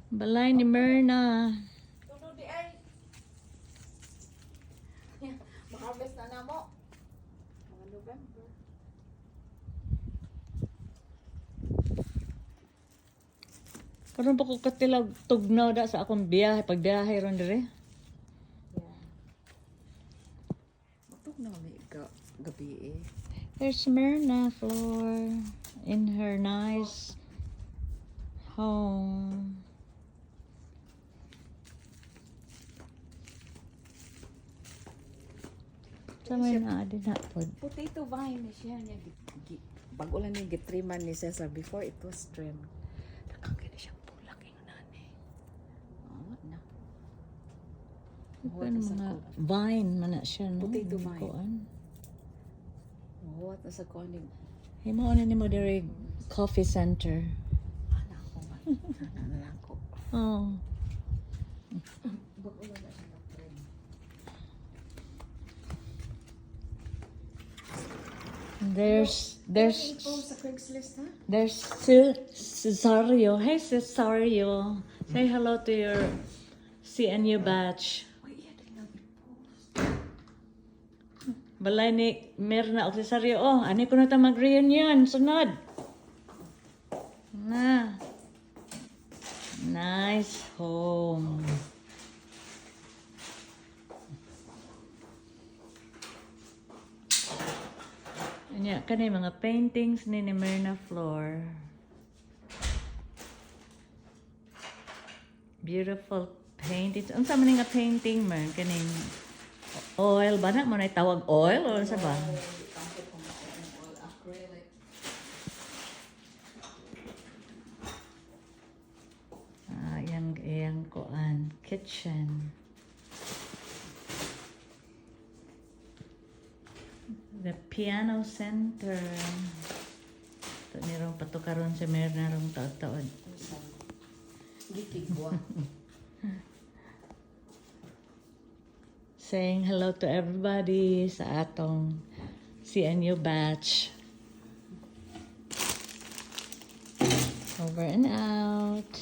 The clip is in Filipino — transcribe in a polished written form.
Balay ni Myrna. Tuno di ay. Ma-harvest na na mo. Mga November. Karon pa ko katilag tugnaw da sa akong biyahe. Pag biyahe ron dire. Yeah. Matug na may gabi eh. There's Myrna floor in her nice home. Sa may na din na pod. Potato vine na siya. Bago lang yung gitriman ni Cesar. Before it was trimmed. Nakakita siyang tulak yung nani. Oo na. Ano mga vine man na siya, no? Potato vine. Kuan. What na sa konig? Hey, mo na ni mo dire coffee center. Ana ko ba? Ana lang ko. Oh. Bago lang na siya na-trim. There's Ito sa Craigslist ha? there's still Cesario. Hey Cesario. Say hello to your CNU batch. Uy, iya din lang i-post. Balay ni Mirna o Cesario. Oh, ani ko na ta mag-reunion. Sunod. Na. Nice home. Anya, kanay mga paintings ni Myrna Floor. Beautiful paintings. Unsa man nga painting man kaning oil ba na mo na tawag oil o sa ba? Acrylic. Ah, yang koan kitchen. The piano center. Ito nirong patukaron si Myrna rong taon-taon. Gikigwa. Saying hello to everybody sa atong CNU batch. Over and out.